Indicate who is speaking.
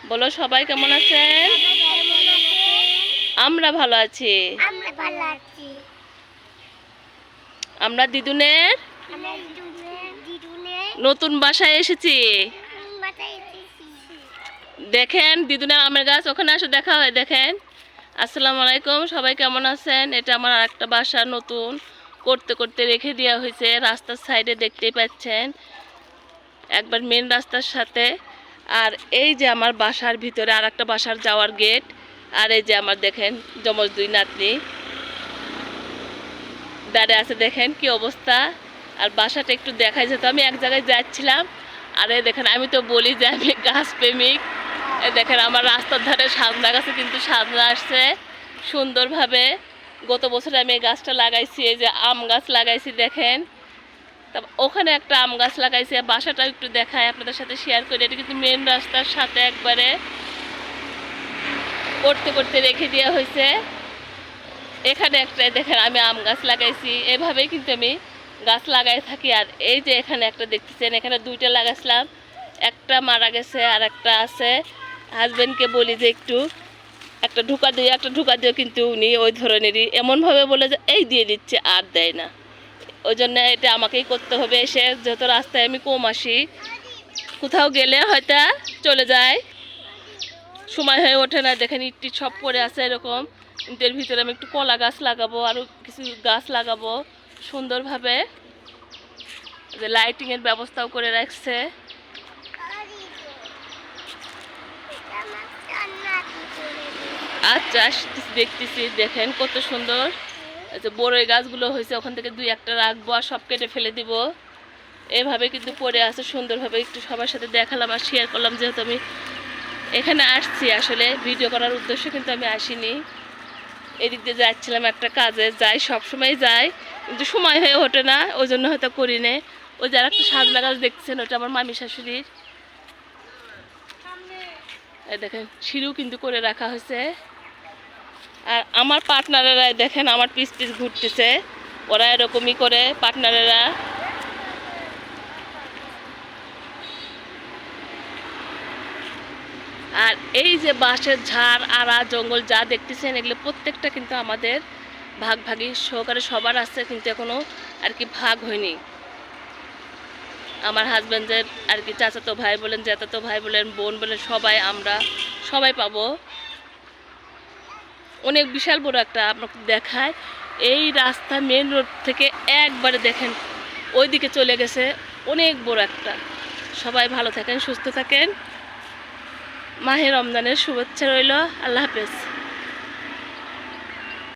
Speaker 1: বলো সবাই কেমন আছেন? আমরা ভালো আছি। আমরা দিদুনের নতুন বাসায় এসেছি। দেখেন দিদুনের আমের গাছ, ওখানে আসো দেখা হয়। দেখেন। আসসালামু আলাইকুম, সবাই কেমন আছেন? এটা আমার আরেকটা বাসা নতুন করতে করতে রেখে দেওয়া হয়েছে। রাস্তার সাইডে দেখতেই পাচ্ছেন, একবার মেন রাস্তার সাথে। আর এই যে আমার বাসার ভিতরে আর একটা বাসার যাওয়ার গেট। আর এই যে আমার দেখেন যমজ দুই নাতনি দাঁড়িয়ে আছে। দেখেন কি অবস্থা। আর বাসাটা একটু দেখাই যেত। আমি এক জায়গায় যাচ্ছিলাম, আর এই দেখেন, আমি তো বলি যে আমি গাছ প্রেমিক। এই দেখেন আমার রাস্তার ধারে সাজনা গাছে কিন্তু সাজনা আসছে সুন্দরভাবে। গত বছর আমি এই গাছটা লাগাইছি, এই যে আম গাছ লাগাইছি দেখেন। তা ওখানে একটা আম গাছ লাগাইছি। বাসাটা একটু দেখায় আপনাদের সাথে শেয়ার করি। এটা কিন্তু মেন রাস্তার সাথে একবারে করতে করতে রেখে দেওয়া হয়েছে। এখানে একটা দেখেন আমি আম গাছ লাগাইছি। এভাবেই কিন্তু আমি গাছ লাগাই থাকি। আর এই যে এখানে একটা দেখতেছেন, এখানে দুইটা লাগাইছিলাম, একটা মারা গেছে আর একটা আছে। হাজবেন্ডকে বলি যে একটু একটা ঢুকা দিও, কিন্তু উনি ওই ধরনেরই এমনভাবে বলে যে এই দিয়ে দিচ্ছে, আর দেয় না। ওই জন্য এটা আমাকেই করতে হবে। এসে যেহেতু রাস্তায় আমি কম আসি, কোথাও গেলে হয়তো চলে যায়, সময় হয়ে ওঠে না। দেখেন ইট সব পড়ে আছে এরকম। কিন্তু এর ভিতরে আমি একটু কলা গাছ লাগাবো, আরও কিছু গাছ লাগাবো সুন্দরভাবে। যে লাইটিংয়ের ব্যবস্থাও করে রাখছে। আচ্ছা আসতেছি, দেখতেছি। দেখেন কত সুন্দর যে বড়ই গাছগুলো হয়েছে, ওখান থেকে দুই একটা রাখবো আর সব কেটে ফেলে দিব। এভাবে কিন্তু পড়ে আছে সুন্দরভাবে। একটু সবার সাথে দেখালাম আর শেয়ার করলাম, যেহেতু আমি এখানে আসছি। আসলে ভিডিও করার উদ্দেশ্যে কিন্তু আমি আসিনি। এদিক দিয়ে যাচ্ছিলাম একটা কাজে, যাই সবসময় যাই, কিন্তু সময় হয়ে ওঠে না, ওই জন্য হয়তো করি না। ওই যারা একটা সাজনা গাছ দেখছেন, ওটা আমার মামি শাশুড়ির। দেখেন সিঁড়িও কিন্তু করে রাখা হয়েছে। আর আমার পার্টনারেরা দেখেন আমার পিস পিস ঘুরতেছে। ওরা এরকমই করে পার্টনারেরা। আর এই যে বাঁশের ঝাড় আড়া জঙ্গল যা দেখতেছেন, এগুলো প্রত্যেকটা কিন্তু আমাদের ভাগ ভাগি সহকারে সবার আছে, কিন্তু এখনো আর কি ভাগ হয়নি। আমার হাজব্যান্ডের আর কি চাচাতো ভাই বলেন, জ্যাঠাতো ভাই বলেন, বোন বলেন, সবাই আমরা সবাই পাবো। অনেক বিশাল বড় একটা আপনাকে দেখায়। এই রাস্তা মেন রোড থেকে একবারে দেখেন ওইদিকে চলে গেছে, অনেক বড় একটা। সবাই ভালো থাকেন, সুস্থ থাকেন। মাহে রমজানের শুভেচ্ছা রইল। আল্লাহ হাফেজ।